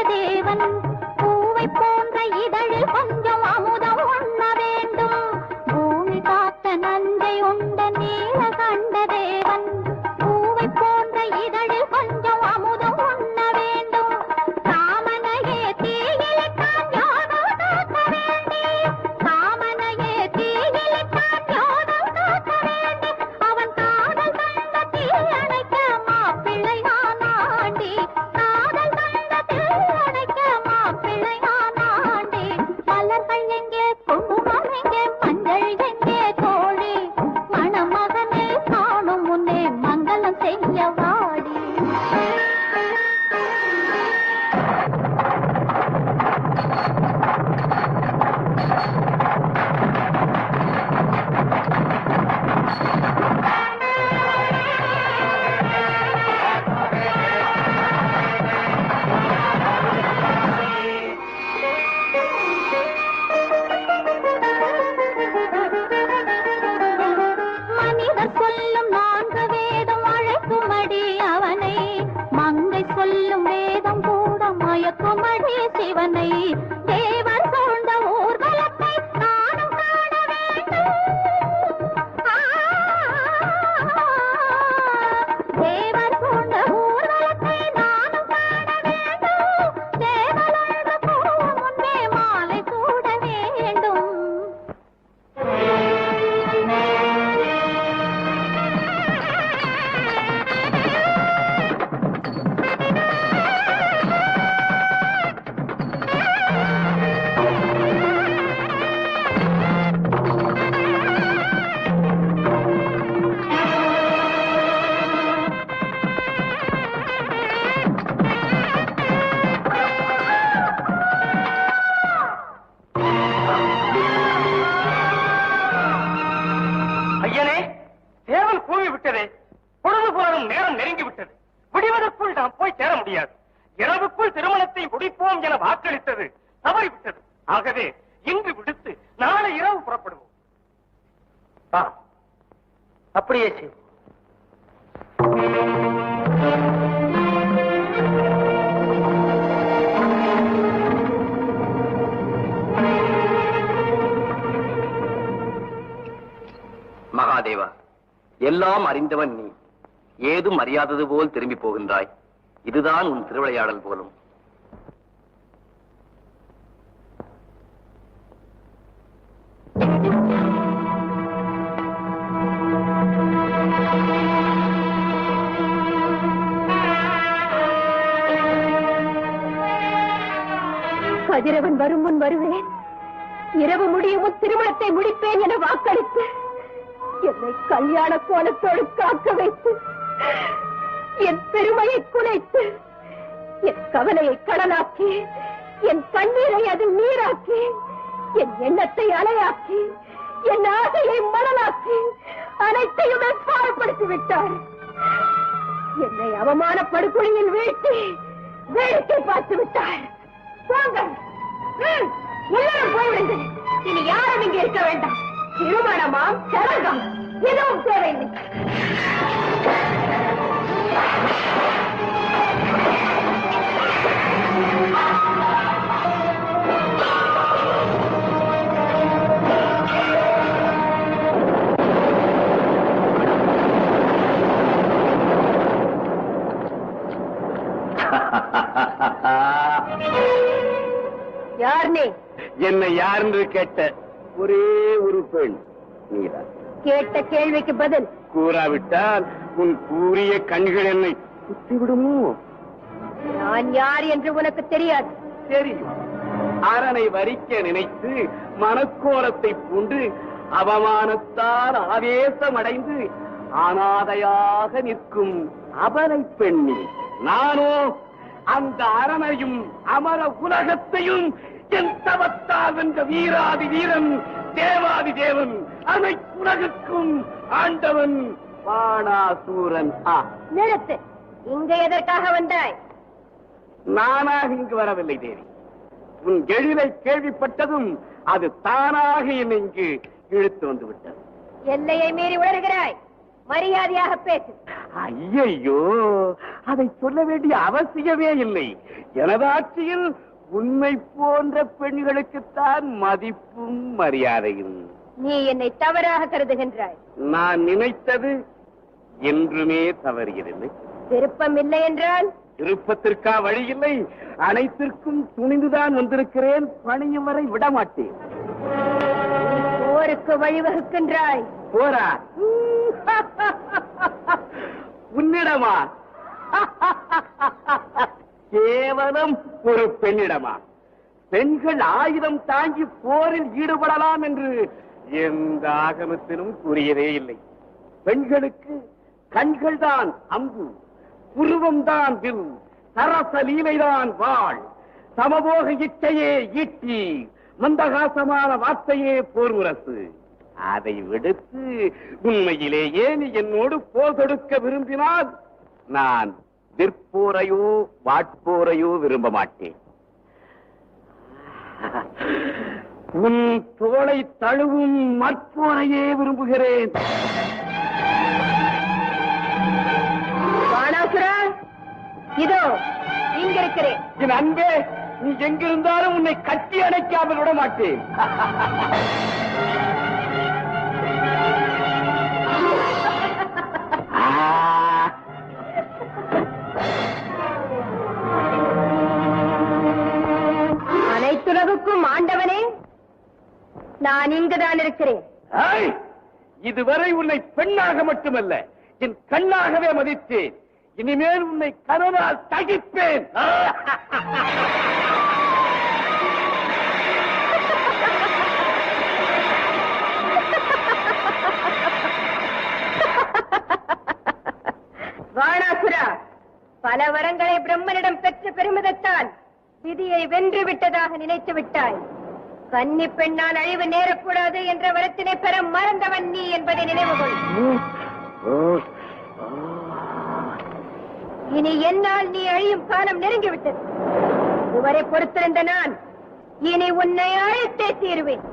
தேவன் பூவை போன்ற இதழில் கொஞ்சம் அமுதம் உண்ண வேண்டும். பூமி காத்த நஞ்சை உண்ட நீல கண்ட தேவன் பூவை போன்ற இதழில் கொஞ்சம் அமுதம் உண்ண வேண்டும். காமனையே தீயிலிட்டான் யோகம் காக்க வேண்டி, காமனையே தீயிலிட்டான் யோகம் காக்க வேண்டி, அவன் காதல் தந்த தீயணைக்க மாப்பிள்ளை ஆனாண்டி, காதல் தந்த தீயணைக்க மாப்பிள்ளை ஆனாண்டி. மலர்கள் எங்கே, குங்குமம் எங்கே, மஞ்சள் எங்கே தோழி, மணமகனை காணும் முன்னே மங்களம் செய்ய வாடி. மனிதர் சொல்லும் 4 வேதம் அழைக்குமடி அவனை, மங்கை சொல்லும் வேதம் கூட மயக்குமடி சிவனை. தேவர் சூழ்ந்த ஊர்வலத்தை நானும் காண வேண்டும். தேவர் சூழ்ந்த ஊர்வலத்தை நானும் காண வேண்டும். தேவலோக போகும் முன்னே மாலை சூட வேண்டும். ஐயனே, தேவன் கூவி விட்டதே, பொழுது புலரும் நேரம் நெருங்கி விட்டது. விடுவதற்குள் நாம் போய் சேர முடியாது. இரவுக்குள் திருமணத்தை முடிப்போம் என வாக்களித்தது தவறிவிட்டது. ஆகவே இன்று விடுத்து நாளை இரவு புறப்படுவோம். அப்படியே செய். மகாதேவா, எல்லாம் அறிந்தவன் நீ ஏதும் அறியாதது போல் திரும்பி போகின்றாய். இதுதான் உன் திருவிளையாடல் போலும். கதிரவன் வரும் முன் வருவேன், இரவு முடியும் திருமணத்தை முடிப்பேன் என வாக்களித்து என்னை கல்யாண கோலத்தோடு காக்க வைத்து என் பெருமையை குலைத்து என் கவலையை கடலாக்கி என் கண்ணீரை அது நீராக்கி என் எண்ணத்தை அலையாக்கி என் ஆசையை மணலாக்கி அனைத்தையுமே பாழ்படுத்தி விட்டார். என்னை அவமான படுகொலையில் வீழ்த்தி வேடிக்கை பார்த்து விட்டார். எல்லாரும் போய்விடுங்கள். இனி யாரும் இங்கே இருக்க வேண்டாம். திருமணமா சரகம் எதுவும் தேவையில்லை. யார் நீ? என்னை யார் கேட்ட ஒரே ஒரு பெண் நீதான். கேட்ட கேள்விக்கு பதில் கூறாவிட்டால் உன் கூறிய கண்கள் என்னை குத்திவிடுமோ? நான் யார் என்று உனக்கு தெரியாது. தெரியும். அரணை வரிக்க நினைத்து மனக்கோலத்தை பூண்டு அவமானத்தால் ஆவேசமடைந்து அனாதையாக நிற்கும் அபலை பெண்ணி. நானோ அந்த அரணையும் அமர உலகத்தையும் என் தவத்தால் வென்ற வீராதி வீரன், தேவாதி தேவன், அனைத்து உலகுக்கும் ஆண்டவன் பாணாசூரன். நிறுத்து. இங்க எதற்காக வந்தாய்? நானாக இங்கு வரவில்லை தேவி. உன் எழிலை கேள்விப்பட்டதும் அது தானாக என்னை இங்கு இழுத்து வந்து விட்டது. எல்லையை மீறி உணர்கிறாய். மரியாதையாக பேசு. ஐயையோ, அதை சொல்ல வேண்டிய அவசியமே இல்லை. எனது ஆட்சியில் உண்மை போன்ற பெண்களுக்குத்தான் மதிப்பும் மரியாதையும். நீ என்னை தவறாக கருதுகின்றாய். நான் நினைத்தது என்றுமே தவறியதில்லை. விருப்பம் இல்லை என்றால் விருப்பத்திற்கா வழி இல்லை. அனைத்திற்கும் துணிந்துதான் வந்திருக்கிறேன். பணியும் வரை விடமாட்டேன். போருக்கு வழிவகுக்கின்றாய். போரா? உன்னிடமா? கேவலம் ஒரு பெண்ணிடமா? பெண்கள் ஆயுதம் தாங்கி போரில் ஈடுபடலாம் என்று எந்த ஆகமத்திலும் கூறியதே இல்லை. பெண்களுக்கு கண்கள் தான் அம்பு, புருவம் தான் வில், சரச லீலைதான் வாழ், சமபோக இச்சையே ஈட்டி, மந்தகாசமான வார்த்தையே போர் முரசு. அதை விடுத்து உண்மையிலேயே நீ என்னோடு போர் தொடுக்க விரும்பினால் நான் விற்போரையோ வாட்போரையோ விரும்ப மாட்டேன். உன் தோளை தழுவும் மற்போரையே விரும்புகிறேன். பாணாசுரா, இதோ இங்க இருக்கிறேன். என் அன்பே, நீ எங்கிருந்தாலும் உன்னை கட்டி அணைக்காமல் விட மாட்டேன். அனைத்துலகுக்கும் ஆண்டவனே, நான் இங்குதான் இருக்கிறேன். இதுவரை உன்னை பெண்ணாக மட்டுமல்ல, என் கண்ணாகவே மதித்தேன். இனிமேல் உன்னை கனவால் தகிப்பேன். வாணாசுரா, பல வரங்களை பிரம்மனிடம் பெற்ற பெருமிதத்தால் விதியை வென்று விட்டதாக நினைத்து விட்டாய். கன்னி பெண்ணால் அழிவு நேரக்கூடாது என்ற வரத்தினை பெற மறந்தவன் நீ என்பதை நினைவு கொள். இனி என்னால் நீ அழியும் காலம் நெருங்கிவிட்டது. இதுவரை பொறுத்திருந்த நான் இனி உன்னை அழைத்தே தீருவேன்.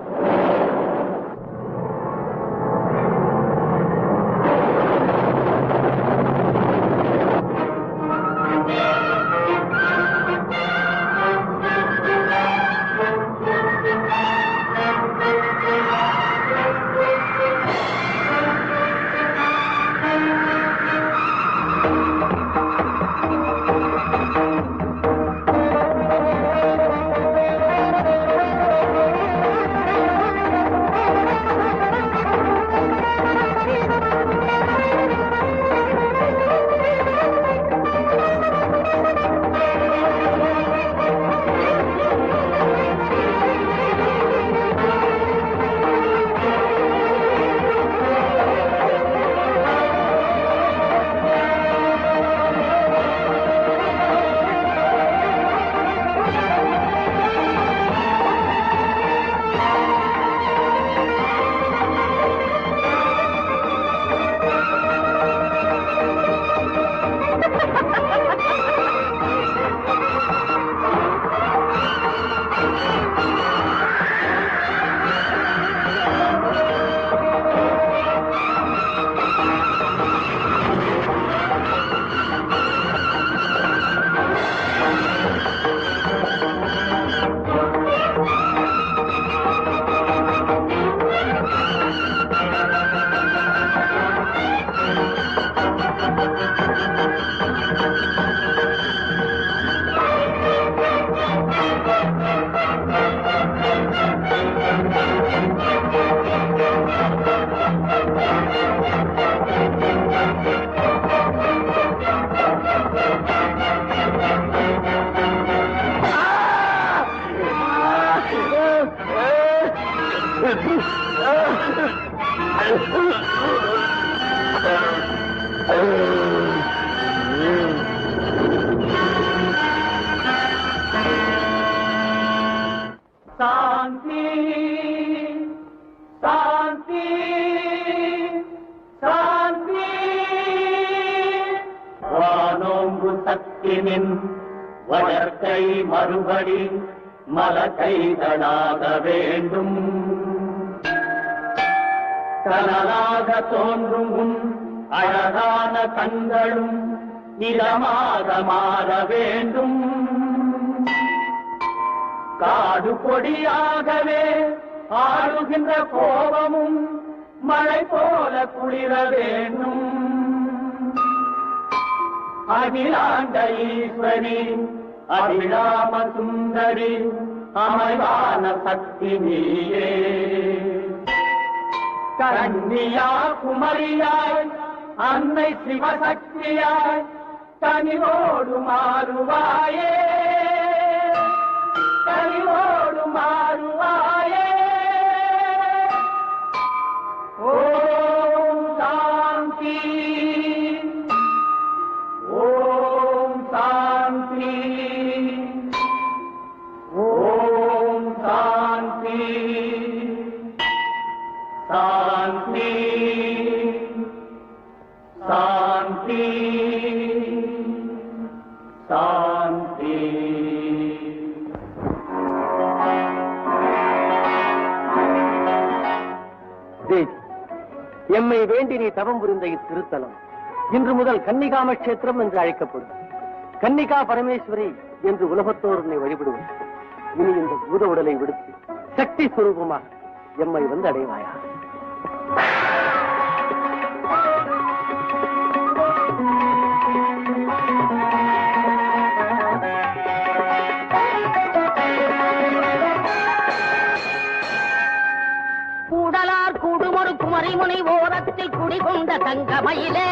சாந்தி சாந்தி சாந்தி வானோங்கு சத்தினின் வளர்க்கை மறுபடி மலக்கைகளாக வேண்டும். கனலாக தோன்றும் உன் அழகான கண்களும் இதமாக மாற வேண்டும். காடு கொடியாகவே ஆடுகின்ற கோபமும் மழை போல குளிர வேண்டும். அகிலாண்ட ஈஸ்வரி அபிராம சுந்தரி அமைவான சக்தி நீயே. கன்னியா குமரியாய் அன்னை சிவசக்தியாய் கனிவோடு மாறுவாயே, கனிவோடு மாறுவாயே. ஓம் சாந்தி, ஓம் சாந்தி, ஓம் சாந்தி, சாந்தி, சாந்தி, சாந்தி. எம்மை வேண்டி நீ தவம் புரிந்த இத்திருத்தலம் இன்று முதல் கன்னிகாம கஷேத்திரம் என்று அழைக்கப்படும். கன்னிகா பரமேஸ்வரி என்று உலகத்தோர் உன்னை வழிபடுவது. இனி இந்த பூத உடலை விடுத்து சக்தி சுரூபமாக எம்மை வந்து அடைவாயா. குமரிமுனை ஓரத்தில் குடிகொண்ட தங்கமயிலே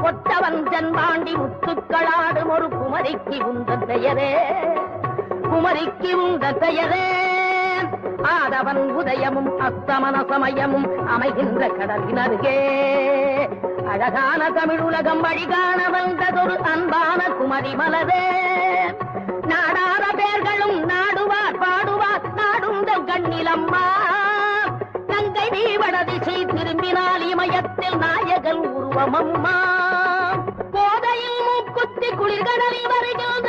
ஒற்றவன் ஜன்பாண்டி முத்துக்களாடும் ஒரு குமரிக்கு உந்த பெயரே, குமரிக்கு உந்த பெயரே. ஆதவன் உதயமும் அஸ்தமன சமயமும் அமைகின்ற கடலின் அருகே அழகான தமிழ் உலகம் வழிகாண வந்ததொரு அன்பான குமரி மலரே. நாடார பேர்களும் நாடுவார் பாடுவார் நாடுந்த கண்ணிலம்மா. கங்கை நீவட திசை திரும்பினால் இமயத்தில் நாயகன் உருவமம்மா. போதையில் மூக்குத்தி குளிர்கடலில் வருகின்ற